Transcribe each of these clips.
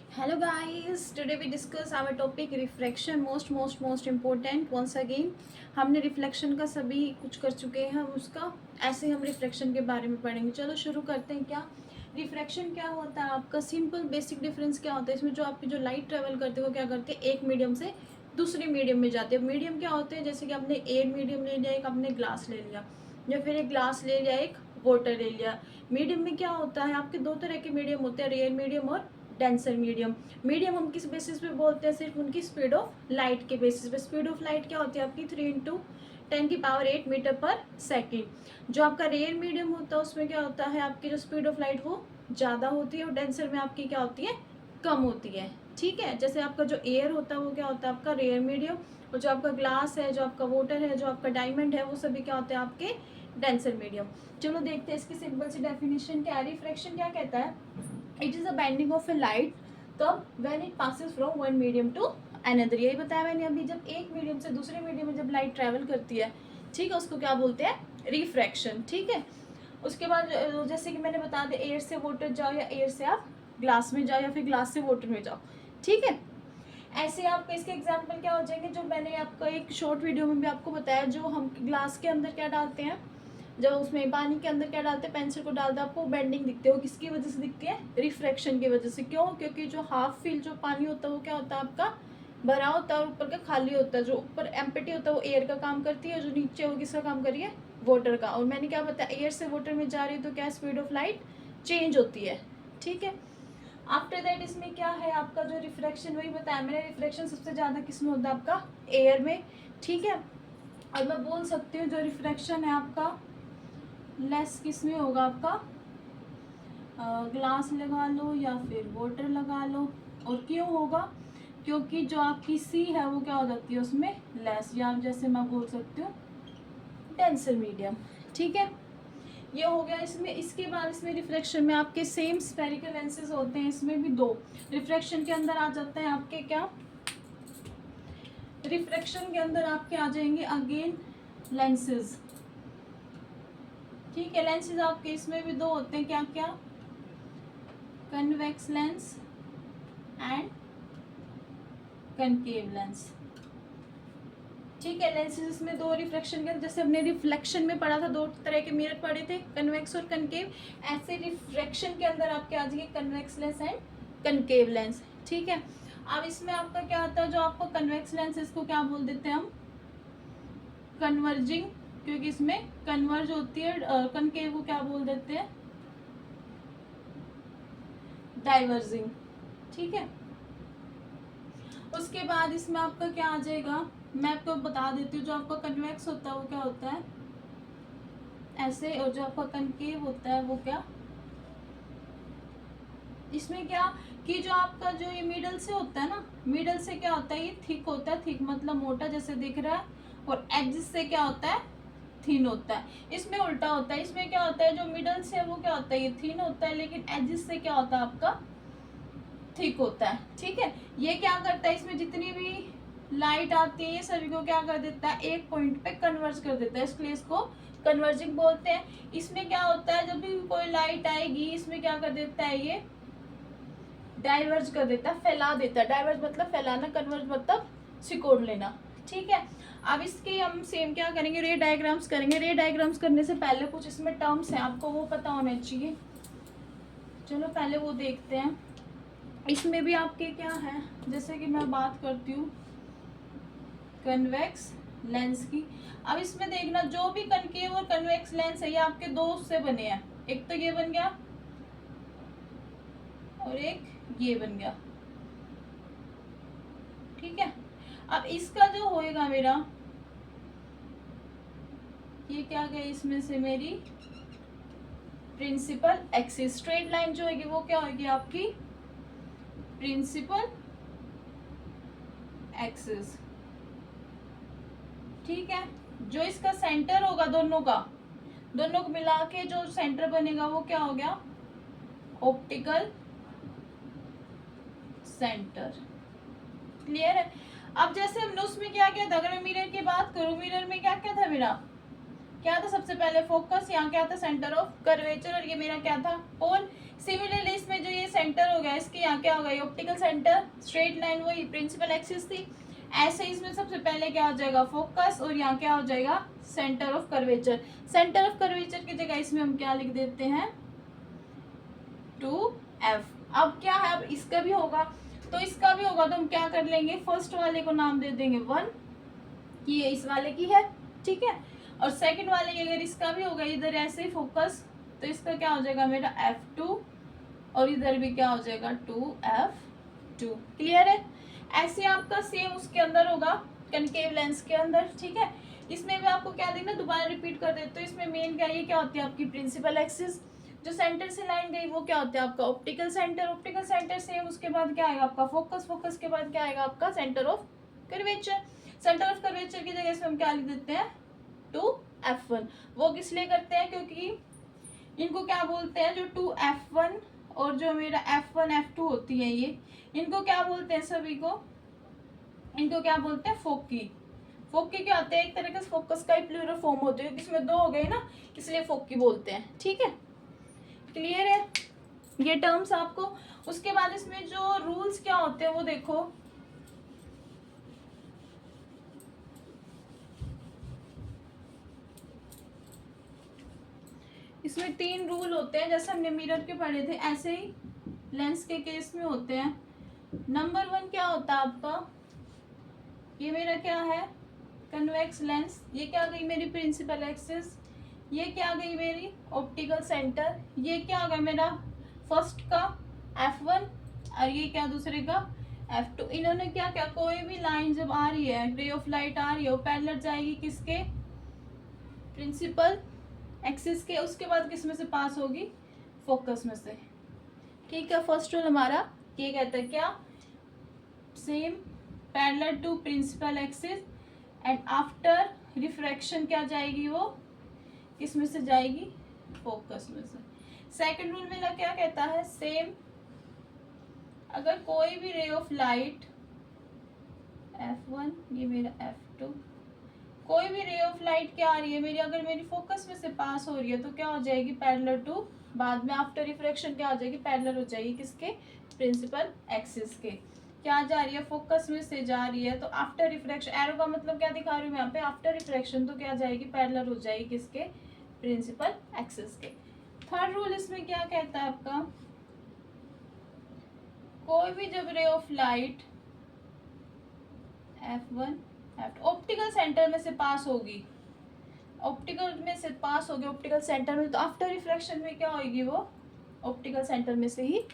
Hello guys, today we discuss our topic reflection, most important. Once again हमने reflection का सभी कुछ कर चुके हैं, हम उसका ऐसे हम रिफ्लेक्शन के बारे में पढ़ेंगे। चलो शुरू करते हैं। क्या रिफ्लेक्शन क्या होता है आपका? सिंपल बेसिक डिफरेंस क्या होता है इसमें? जो आपकी जो लाइट ट्रेवल करते हैं वो क्या करते हैं, एक मीडियम से दूसरे मीडियम में जाते हैं। मीडियम क्या होते हैं? जैसे कि आपने एयर मीडियम ले लिया, एक आपने ग्लास ले लिया, या फिर एक ग्लास ले लिया, एक वाटर ले लिया। मीडियम में क्या होता है, आपके दो तरह के मीडियम होते हैं, रेयर मीडियम और डेंसर मीडियम। मीडियम हम किस बेसिस पे बोलते हैं? सिर्फ उनकी स्पीड ऑफ लाइट के बेसिस पे। स्पीड ऑफ लाइट क्या होती है आपकी? 3 × 10⁸ मीटर पर सेकेंड। जो आपका रेयर मीडियम होता है उसमें क्या होता है, आपकी जो स्पीड ऑफ लाइट वो ज़्यादा होती है, और डेंसर में आपकी क्या होती है, कम होती है। ठीक है, जैसे आपका जो एयर होता है वो क्या होता है आपका रेयर मीडियम, और जो आपका ग्लास है, जो आपका वाटर है, जो आपका डायमंड है, वो सभी क्या होते हैं आपके डेंसर मीडियम। चलो देखते हैं इसकी सिंपल सी डेफिनेशन क्या है। रिफ्रैक्शन क्या कहता है? It is a bending of a light तब when it passes from one medium to another. यही बताया मैंने अभी, जब एक मीडियम से दूसरे मीडियम में जब लाइट ट्रैवल करती है, ठीक है, उसको क्या बोलते हैं? रिफ्रैक्शन। ठीक है, उसके बाद जैसे कि मैंने बता दिया, एयर से वाटर जाओ या एयर से आप ग्लास में जाओ या फिर ग्लास से वाटर में जाओ। ठीक है, ऐसे आपको इसके एग्जाम्पल क्या हो जाएंगे, जो मैंने आपका एक शॉर्ट वीडियो में भी आपको बताया, जो हम ग्लास के अंदर क्या डालते हैं, जब उसमें पानी के अंदर क्या डालते हैं, पेंसिल को डालते हैं, आपको बेंडिंग दिखती है। वो किसकी वजह से दिखती है? रिफ्रैक्शन की वजह से। क्यों? क्योंकि जो हाफ फिल जो पानी होता है वो क्या होता है आपका? भरा होता है, और ऊपर का खाली होता है। जो ऊपर एम्प्टी होता है वो एयर का काम करती है, जो नीचे वो किसका काम कर रही है? वाटर का। और मैंने क्या बताया, एयर से वाटर में जा रही है तो क्या स्पीड ऑफ लाइट चेंज होती है। ठीक है, आफ्टर दैट इसमें क्या है आपका जो रिफ्रैक्शन, वही बताया मैंने, रिफ्रैक्शन सबसे ज़्यादा किस में होता है आपका? एयर में। ठीक है, और मैं बोल सकती हूँ जो रिफ्रैक्शन है आपका लेस किस में होगा आपका? ग्लास लगा लो या फिर वाटर लगा लो। और क्यों होगा? क्योंकि जो आपकी सी है वो क्या हो जाती है उसमें? लेस, या जैसे मैं बोल सकती हूँ डेंसर मीडियम। ठीक है, ये हो गया इसमें। इसके बाद इसमें रिफ्लेक्शन में आपके सेम स्फेरिकल लेंसेज होते हैं, इसमें भी दो। रिफ्लेक्शन के अंदर आ जाते हैं आपके क्या? रिफ्लेक्शन के अंदर आपके आ जाएंगे अगेन लेंसेज। ठीक है, लेंसेज आपके इसमें भी दो होते हैं, क्या क्या? Convex lens and concave lens. ठीक है, लेंसेज में दो रिफ्लेक्शन के, जैसे हमने रिफ्लेक्शन में पढ़ा था, दो तरह के मिरर पढ़े थे, कन्वेक्स और कनकेव। ऐसे रिफ्रैक्शन के अंदर आपके आ जाएंगे convex lens and concave lens. ठीक है, अब इसमें आपका क्या आता है, जो आपको कन्वेक्स लेंस इसको क्या बोल देते हैं हम? कन्वर्जिंग, क्योंकि इसमें कन्वर्ज होती है। कनकेव को क्या बोल देते हैं? डाइवर्जिंग। ठीक है, उसके बाद इसमें आपका क्या आ जाएगा, मैं आपको बता देती हूँ। जो आपका कन्वेक्स होता है वो क्या होता है? ऐसे, और जो आपका कनकेव होता है वो क्या? इसमें क्या कि जो आपका जो ये मिडल से होता है ना, मिडल से क्या होता है, ये थिक होता है। थिक मतलब मोटा जैसे दिख रहा है, और एजिस से क्या होता है? थिन होता है। इसमें उल्टा होता है, इसमें क्या होता है, जो मिडल से है वो क्या होता है, ये थिन होता है, लेकिन एजिस से क्या होता है आपका? थिक होता है। ठीक है, ये क्या करता है, इसमें जितनी भी लाइट आती है ये सभी को क्या कर देता है? एक पॉइंट पे कन्वर्ज कर देता है, इसलिए इसको कन्वर्जिंग बोलते हैं। इसमें क्या होता है, जब भी कोई लाइट आएगी इसमें क्या कर देता है, ये डाइवर्ज कर देता है, फैला देता है। डाइवर्ज मतलब फैलाना, कन्वर्ज मतलब सिकोड़ लेना। ठीक है, अब इसके हम सेम क्या करेंगे, रे डायग्राम्स करेंगे। रे डायग्राम्स करने से पहले कुछ इसमें टर्म्स हैं, आपको वो पता होने चाहिए। चलो पहले वो देखते हैं। इसमें भी आपके क्या है, जैसे कि मैं बात करती हूँ कन्वेक्स लेंस की। अब इसमें देखना, जो भी कनकेव और कन्वेक्स लेंस है ये आपके दो से बने हैं। एक तो ये बन गया और एक ये बन गया। ठीक है, अब इसका जो होएगा मेरा, ये क्या गई इसमें से मेरी प्रिंसिपल एक्सिस। स्ट्रेट लाइन जो होगी वो क्या होगी आपकी? Principal axis. ठीक है, जो इसका सेंटर होगा दोनों को मिला के जो सेंटर बनेगा वो क्या हो गया? Optical centre. क्लियर है? अब जैसे हमने उसमें क्या किया था, अगर मैं मिरर की बात करूं, मिरर में क्या क्या था मेरा? क्या था सबसे पहले? फोकस। यहाँ क्या था? Centre of curvature. और ये मेरा क्या था? पोल। सिमिलरली इसमें जो ये सेंटर हो गया इसके यहाँ क्या होगा, ये ऑप्टिकल सेंटर, स्ट्रेट लाइन वही प्रिंसिपल एक्सिस थी। ऐसे इसमें सबसे पहले क्या हो जाएगा, फोकस, और यहाँ क्या हो जाएगा, centre of curvature. Centre of curvature की जगह इसमें हम क्या लिख देते हैं, 2F। अब क्या है, अब इसका भी होगा, तो इसका भी होगा तो हम क्या कर लेंगे, फर्स्ट वाले को नाम दे देंगे 1, ये इस वाले की है, ठीक है। और सेकंड वाले की अगर इसका भी होगा इधर ऐसे ही फोकस, तो इसका क्या हो जाएगा मेरा F2, और इधर भी क्या हो जाएगा 2F2। क्लियर है। ऐसे आपका सेम उसके अंदर होगा कनकेव लेंस के अंदर, ठीक है। इसमें भी आपको क्या देखना, दोबारा रिपीट कर देते, तो इसमें मेन क्या, ये क्या होती है आपकी प्रिंसिपल एक्सिस, जो सेंटर से लाइन गई वो क्या होता है आपका optical centre, optical centre same उसके बाद क्या आएगा आपका फोकस, फोकस के बाद क्या आएगा आपका centre of curvature. Centre of curvature की जगह इसमें हम क्या लिख देते हैं, 2F1। वो किस लिए करते हैं, क्योंकि इनको क्या बोलते हैं, जो 2F1 और जो मेरा F1 F2 होती है, ये इनको क्या बोलते हैं, सभी को इनको क्या बोलते हैं, फोकी। फोकी क्या होते हैं, एक तरह का फोकस का ही प्लूरल फॉर्म होते हैं, इसमें दो हो गए ना, इसलिए फोकी बोलते हैं, ठीक है। क्लियर है ये टर्म्स आपको। उसके बाद इसमें जो रूल्स क्या होते हैं वो देखो, इसमें 3 रूल होते हैं, जैसे हमने मिरर के पढ़े थे ऐसे ही लेंस के केस में होते हैं। नंबर 1 क्या होता है आपका, ये मेरा क्या है कन्वेक्स लेंस, ये क्या गई मेरी प्रिंसिपल एक्सिस, ये क्या गई मेरी ऑप्टिकल सेंटर, ये क्या होगा मेरा फर्स्ट का F1, और ये क्या दूसरे का F2। इन्होंने क्या क्या, कोई भी लाइन जब आ रही है, रे ऑफ लाइट आ रही है, वो पैरेलल जाएगी किसके, प्रिंसिपल एक्सिस के, उसके बाद किस में से पास होगी, फोकस में से, ठीक है। फर्स्ट रूल हमारा ये कहता है क्या, same parallel to principal axis and after refraction क्या जाएगी, वो किस में से जाएगी, फोकस में से। सेकंड रूल मेरा क्या कहता है, सेम अगर कोई भी रे ऑफ लाइट F1, ये मेरा F2, कोई भी रे ऑफ लाइट क्या आ रही है मेरी, अगर मेरी फोकस में से पास हो रही है तो क्या हो जाएगी, पैरेलल टू, बाद में आफ्टर रिफ्रैक्शन क्या हो जाएगी, पैरेलल हो जाएगी किसके, प्रिंसिपल एक्सिस के। क्या जा रही है, फोकस में से जा रही है, तो आफ्टर रिफ्रैक्शन, एरो का मतलब क्या दिखा रही हूँ यहाँ पे, आफ्टर रिफ्रैक्शन, तो क्या जाएगी, पैरेलल हो जाएगी किसके, प्रिंसिपल एक्सिस के। थर्ड रूल इसमें क्या कहता है आपका, कोई भी जब ray of light F1 F2 optical centre में से पास होगी, ऑप्टिकल में से पास होगी ऑप्टिकल सेंटर में, तो आफ्टर रिफ्रैक्शन में क्या होगी, वो ऑप्टिकल सेंटर में से ही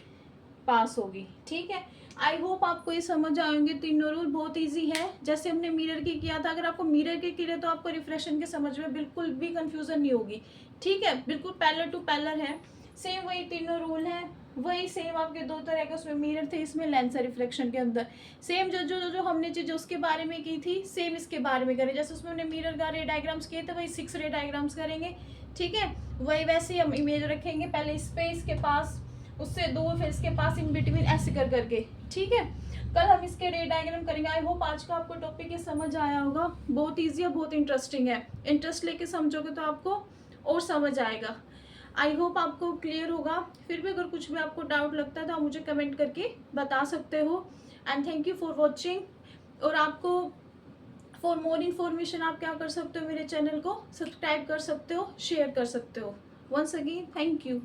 पास होगी, ठीक है। आई होप आपको ये समझ आएंगे, तीनों रूल बहुत इजी है, जैसे हमने मिरर की किया था। अगर आपको मिरर के किए तो आपको रिफ्रैक्शन के समझ में बिल्कुल भी कंफ्यूजन नहीं होगी, ठीक है। बिल्कुल पैरेलल टू पैरेलल है, सेम वही तीनों रूल है, वही सेम आपके 2 तरह के उसमें मिरर थे, इसमें लेंस है रिफ्लेक्शन के अंदर। सेम जो जो जो हमने चीज़ उसके बारे में की थी, सेम इसके बारे में करें, जैसे उसमें हमने मिरर का रे डायग्राम्स किए थे, वही 6 रे डायग्राम्स करेंगे, ठीक है। वही वैसे ही हम इमेज रखेंगे, पहले स्पेस के पास, उससे दूर, फिर इसके पास, इन बिटवीन, ऐसे कर करके, ठीक है। कल हम इसके रे डायग्राम करेंगे। आई होप आज का आपको टॉपिक ये समझ आया होगा, बहुत ईजी है, बहुत इंटरेस्टिंग है, इंटरेस्ट लेके समझोगे तो आपको और समझ आएगा। आई होप आपको क्लियर होगा। फिर भी अगर कुछ भी आपको डाउट लगता है तो आप मुझे कमेंट करके बता सकते हो। And thank you for watching. और आपको फॉर मोर इन्फॉर्मेशन आप क्या कर सकते हो, मेरे चैनल को सब्सक्राइब कर सकते हो, शेयर कर सकते हो। Once again thank you.